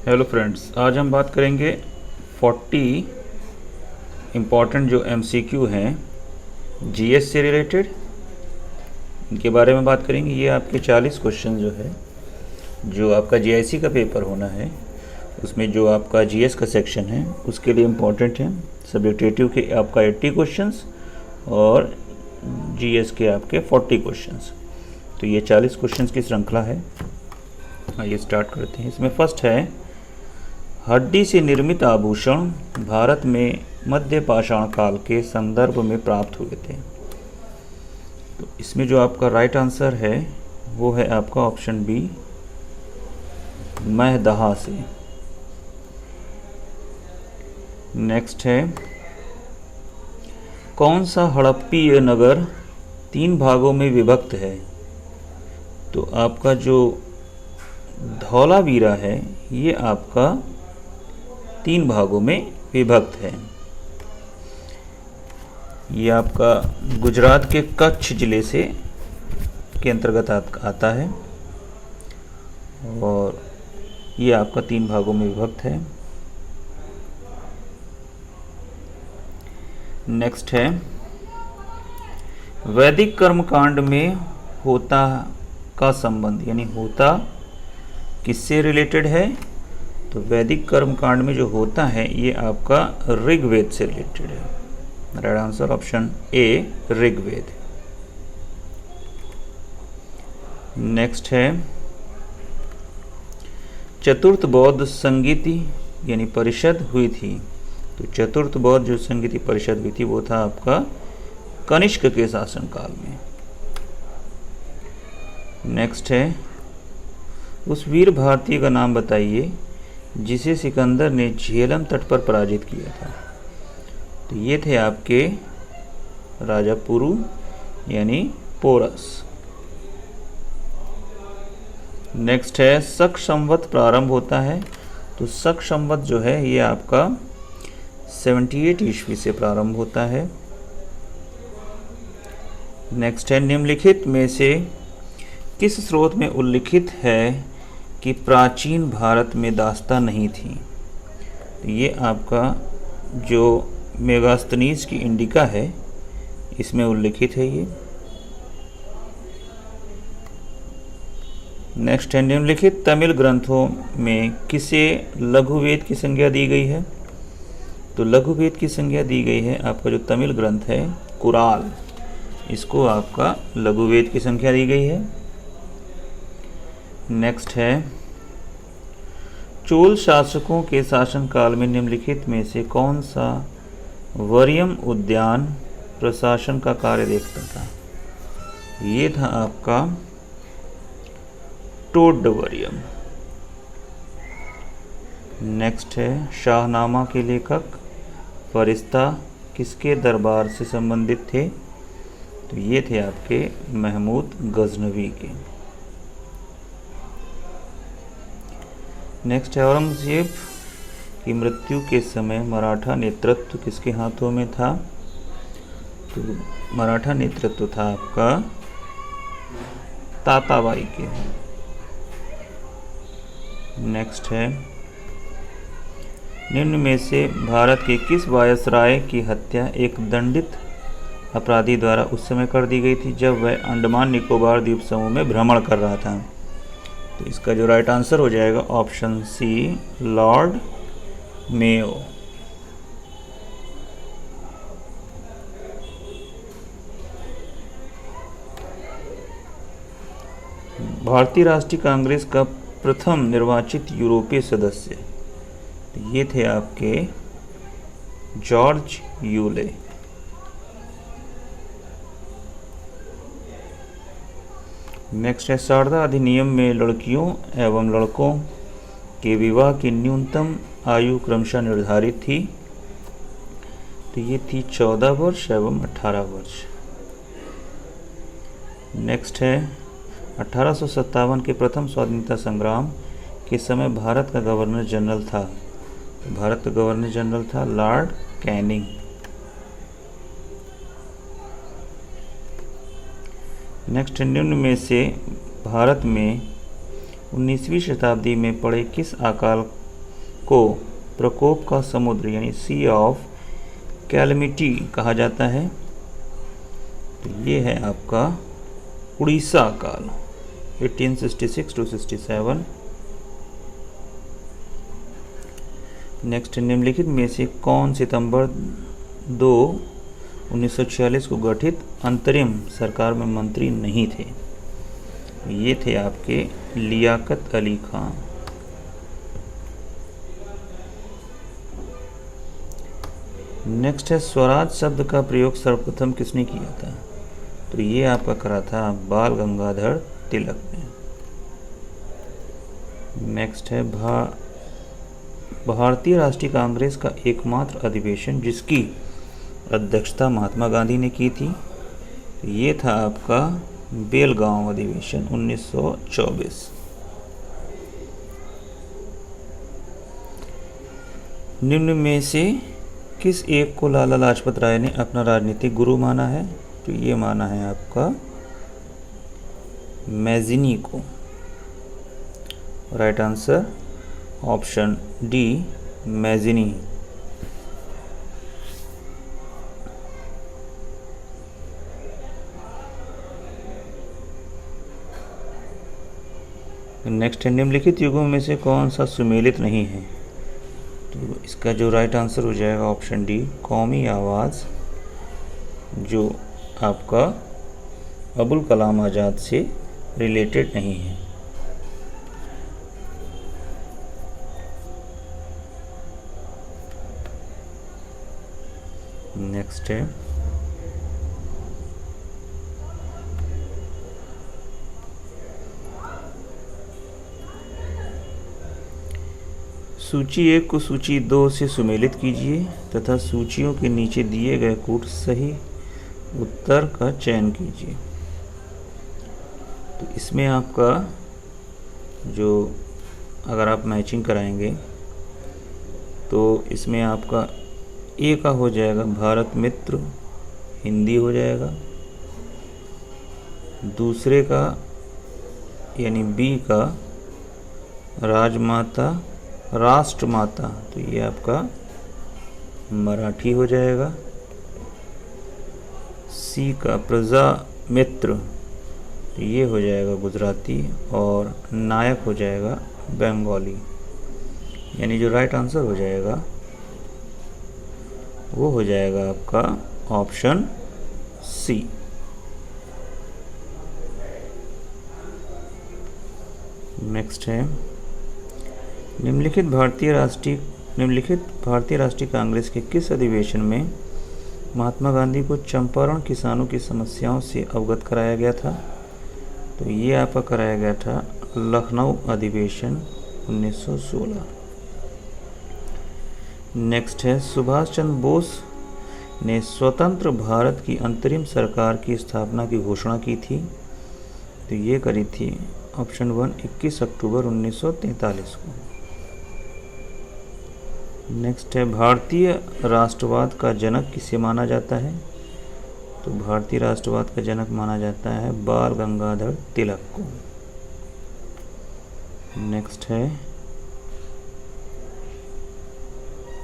Hello friends, आज हम बात करेंगे 40 इम्पॉर्टेंट जो एमसीक्यू हैं जीएस से रिलेटेड, इनके बारे में बात करेंगे। ये आपके 40 क्वेश्चन जो है, जो आपका जीआईसी का पेपर होना है, उसमें जो आपका जीएस का सेक्शन है उसके लिए इम्पॉर्टेंट है। सब्जेक्टिव के आपका 80 क्वेश्चंस और जीएस के आपके 40 क्वेश्चंस। तो ये 40 क्वेश्चंस की श्रृंखला है। आइए स्टार्ट करते हैं। इसमें फर्स्ट है, हड्डी से निर्मित आभूषण भारत में मध्य पाषाण काल के संदर्भ में प्राप्त हुए थे। तो इसमें जो आपका राइट आंसर है वो है आपका ऑप्शन बी, महदहा से। नेक्स्ट है, कौन सा हड़प्पीय नगर 3 भागों में विभक्त है? तो आपका जो धौलावीरा है ये आपका 3 भागों में विभक्त है। ये आपका गुजरात के कच्छ जिले से के अंतर्गत आता है और ये आपका 3 भागों में विभक्त है। नेक्स्ट है, वैदिक कर्मकांड में होता का संबंध, यानी होता किससे रिलेटेड है? तो वैदिक कर्मकांड में जो होता है ये आपका ऋग्वेद से रिलेटेड है। Right answer option A, Rigveda. Next है, चतुर्थ बौद्ध संगीति यानी परिषद हुई थी। तो चतुर्थ बौद्ध जो संगीति परिषद हुई थी वो था आपका कनिष्क के शासनकाल में। नेक्स्ट है, उस वीर भारतीय का नाम बताइए जिसे सिकंदर ने झेलम तट पर पराजित किया था। तो ये थे आपके राजा पुरु यानी पोरस। नेक्स्ट है, शक संवत प्रारंभ होता है। तो शक संवत जो है ये आपका 78 ईस्वी से प्रारंभ होता है। नेक्स्ट है, निम्नलिखित में से किस स्रोत में उल्लिखित है कि प्राचीन भारत में दास्तां नहीं थी? तो ये आपका जो मेगास्थनीज की इंडिका है इसमें उल्लिखित है ये। नेक्स्ट है, निम्नलिखित तमिल ग्रंथों में किसे लघुवेद की संज्ञा दी गई है? तो लघुवेद की संज्ञा दी गई है आपका जो तमिल ग्रंथ है कुराल, इसको आपका लघुवेद की संख्या दी गई है। नेक्स्ट है, चोल शासकों के शासनकाल में निम्नलिखित में से कौन सा वरियम उद्यान प्रशासन का कार्य देखता था? ये था आपका टोडवरियम। नेक्स्ट है, शाहनामा के लेखक फरिश्ता किसके दरबार से संबंधित थे? तो ये थे आपके महमूद गजनवी के। नेक्स्ट है, औरंगजेब की मृत्यु के समय मराठा नेतृत्व किसके हाथों में था? तो मराठा नेतृत्व था आपका ताताबाई के। नेक्स्ट है, निम्न में से भारत के किस वायसराय की हत्या एक दंडित अपराधी द्वारा उस समय कर दी गई थी जब वह अंडमान निकोबार द्वीप समूह में भ्रमण कर रहा था? तो इसका जो राइट आंसर हो जाएगा ऑप्शन सी, लॉर्ड मेयो। भारतीय राष्ट्रीय कांग्रेस का प्रथम निर्वाचित यूरोपीय सदस्य, तो ये थे आपके जॉर्ज यूले। नेक्स्ट है, शारदा अधिनियम में लड़कियों एवं लड़कों के विवाह की न्यूनतम आयु क्रमशः निर्धारित थी। तो ये थी 14 वर्ष एवं 18 वर्ष। नेक्स्ट है, 1857 के प्रथम स्वाधीनता संग्राम के समय भारत का गवर्नर जनरल था। भारत का गवर्नर जनरल था लॉर्ड कैनिंग। नेक्स्ट, निम्न में से भारत में 19वीं शताब्दी में पड़े किस अकाल को प्रकोप का समुद्र यानी सी ऑफ कैलमिटी कहा जाता है? तो ये है आपका उड़ीसा काल 1866 to 67। नेक्स्ट, निम्नलिखित में से कौन सितंबर 2 1946 को गठित अंतरिम सरकार में मंत्री नहीं थे? ये थे आपके लियाकत अली खान। नेक्स्ट है, स्वराज शब्द का प्रयोग सर्वप्रथम किसने किया था? तो ये आपका करा था बाल गंगाधर तिलक ने। नेक्स्ट है, भारतीय राष्ट्रीय कांग्रेस का एकमात्र अधिवेशन जिसकी अध्यक्षता महात्मा गांधी ने की थी? तो ये था आपका बेलगांव अधिवेशन 1924। निम्न में से किस एक को लाला लाजपत राय ने अपना राजनीतिक गुरु माना है? तो ये माना है आपका मैजिनी को। Right answer option D Mazzini. Next है, निम्नलिखित युगों में से कौन सा सुमेलित नहीं है? तो इसका जो राइट आंसर हो जाएगा ऑप्शन डी कौमी आवाज़, जो आपका अबुल कलाम आज़ाद से रिलेटेड नहीं है। नेक्स्ट है, सूची 1 को सूची 2 से सुमेलित कीजिए तथा सूचियों के नीचे दिए गए कूट सही उत्तर का चयन कीजिए। तो इसमें आपका जो अगर आप मैचिंग कराएंगे तो इसमें आपका ए का हो जाएगा भारत मित्र, हिंदी हो जाएगा। दूसरे का यानी बी का राजमाता राष्ट्रमाता, तो ये आपका मराठी हो जाएगा। सी का प्रजा मित्र, तो ये हो जाएगा गुजराती। और नायक हो जाएगा बंगाली। यानी जो राइट आंसर हो जाएगा वो हो जाएगा आपका ऑप्शन सी। नेक्स्ट है, निम्नलिखित भारतीय राष्ट्रीय कांग्रेस के किस अधिवेशन में महात्मा गांधी को चंपारण किसानों की समस्याओं से अवगत कराया गया था? तो ये आपका कराया गया था लखनऊ अधिवेशन 1916। नेक्स्ट है, सुभाष चंद्र बोस ने स्वतंत्र भारत की अंतरिम सरकार की स्थापना की घोषणा की थी? तो ये करी थी ऑप्शन 1 21 अक्टूबर 1943 को। नेक्स्ट है, भारतीय राष्ट्रवाद का जनक किसे माना जाता है? तो भारतीय राष्ट्रवाद का जनक माना जाता है बाल गंगाधर तिलक को। नेक्स्ट है,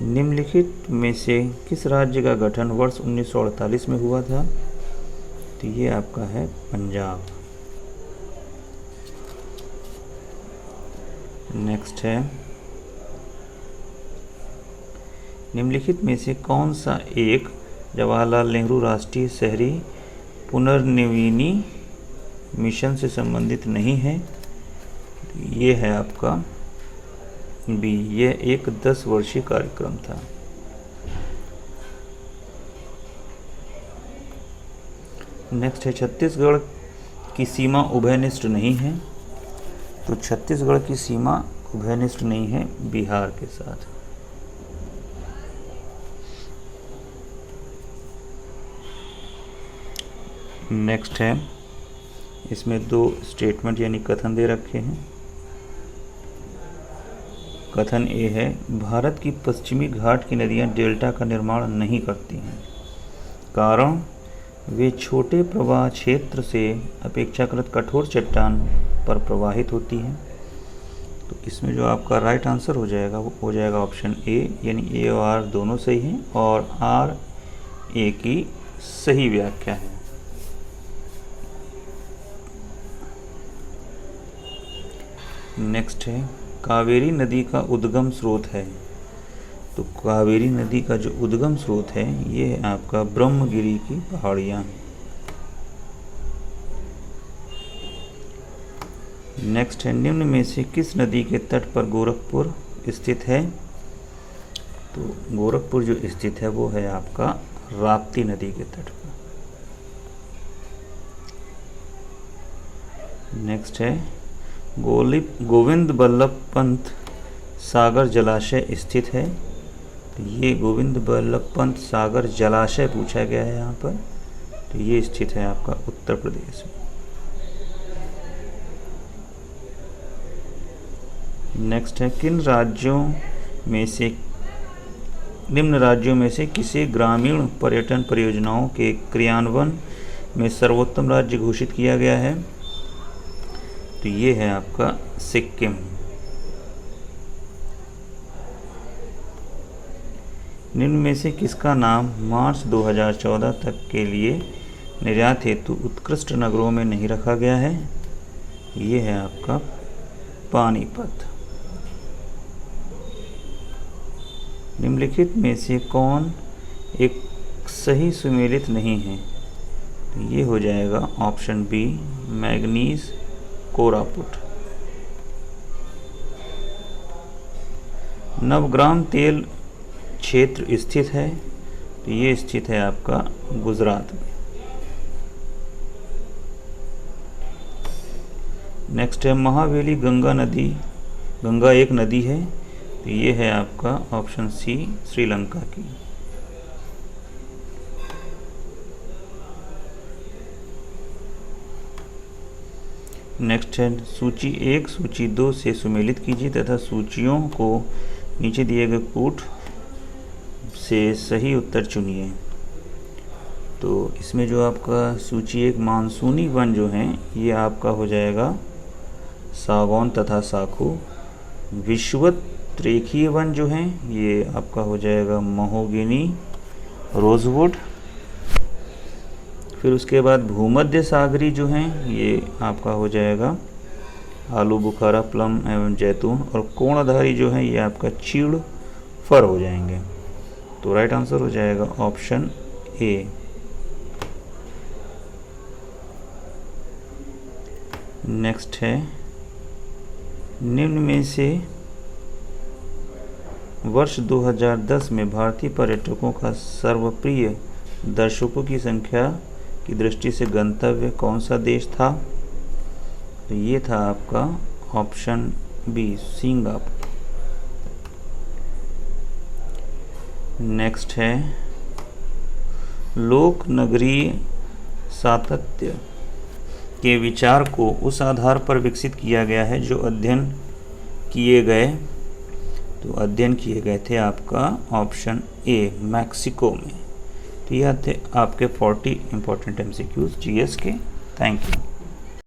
निम्नलिखित में से किस राज्य का गठन वर्ष 1948 में हुआ था? तो ये आपका है पंजाब। नेक्स्ट है, निम्नलिखित में से कौन सा एक जवाहरलाल नेहरू राष्ट्रीय शहरी पुनर्नवीनी मिशन से संबंधित नहीं है? ये है आपका बी, ये एक 10 वर्षीय कार्यक्रम था। नेक्स्ट है, छत्तीसगढ़ की सीमा उभयनिष्ठ नहीं है? तो छत्तीसगढ़ की सीमा उभयनिष्ठ नहीं है बिहार के साथ। नेक्स्ट है, इसमें 2 स्टेटमेंट यानी कथन दे रखे हैं। कथन ए है, भारत की पश्चिमी घाट की नदियां डेल्टा का निर्माण नहीं करती हैं, कारण वे छोटे प्रवाह क्षेत्र से अपेक्षाकृत कठोर चट्टान पर प्रवाहित होती हैं। तो इसमें जो आपका राइट आंसर हो जाएगा वो हो जाएगा ऑप्शन ए, यानी ए और आर दोनों सही हैं और आर ए की सही व्याख्या है। नेक्स्ट है कावेरी नदी का उद्गम स्रोत है। तो कावेरी नदी का जो उद्गम स्रोत है ये है आपका ब्रह्मगिरी की पहाड़ियाँ। नेक्स्ट है निम्न में से किस नदी के तट पर गोरखपुर स्थित है। तो गोरखपुर जो स्थित है वो है आपका राप्ती नदी के तट पर। नेक्स्ट है गोविंद बल्लभ पंत सागर जलाशय स्थित है। तो ये गोविंद बल्लभ पंत सागर जलाशय पूछा गया है यहाँ पर, तो ये स्थित है आपका उत्तर प्रदेश में। नेक्स्ट है किन राज्यों में से निम्न राज्यों में से किसे ग्रामीण पर्यटन परियोजनाओं के क्रियान्वयन में सर्वोत्तम राज्य घोषित किया गया है। तो ये है आपका सिक्किम। निम्न में से किसका नाम मार्च 2014 तक के लिए निर्यात हेतु उत्कृष्ट नगरों में नहीं रखा गया है। ये है आपका पानीपत। निम्नलिखित में से कौन एक सही सुमेलित नहीं है। तो ये हो जाएगा option B manganese Koraput. Navagram तेल क्षेत्र स्थित है। तो ये स्थित है आपका गुजरात में। नेक्स्ट है महावेली गंगा एक नदी है। तो ये है आपका ऑप्शन सी श्रीलंका की। नेक्स्ट है सूची 1 सूची 2 से सुमेलित कीजिए तथा सूचियों को नीचे दिए गए कूट से सही उत्तर चुनिए। तो इसमें जो आपका सूची 1 मानसूनी वन जो हैं ये आपका हो जाएगा सागौन तथा साखू। विषुवत रेखीय वन जो हैं ये आपका हो जाएगा महोगनी रोजवुड। फिर उसके बाद भूमध्य सागरी जो हैं ये आपका हो जाएगा आलू बुखारा प्लम एवं जैतून। और कोणधारी जो है ये आपका चीड़ फर हो जाएंगे। तो राइट आंसर हो जाएगा ऑप्शन ए। नेक्स्ट है निम्न में से वर्ष 2010 में भारतीय पर्यटकों का सर्वप्रिय दर्शकों की संख्या की दृष्टि से गंतव्य कौन सा देश था। तो ये था आपका ऑप्शन बी सिंगापुर। नेक्स्ट है लोक नगरीय सातत्य के विचार को उस आधार पर विकसित किया गया है जो अध्ययन किए गए थे आपका ऑप्शन ए मैक्सिको में। तो यह थे आपके 40 इंपॉर्टेंट MCQs GS के। Thank you.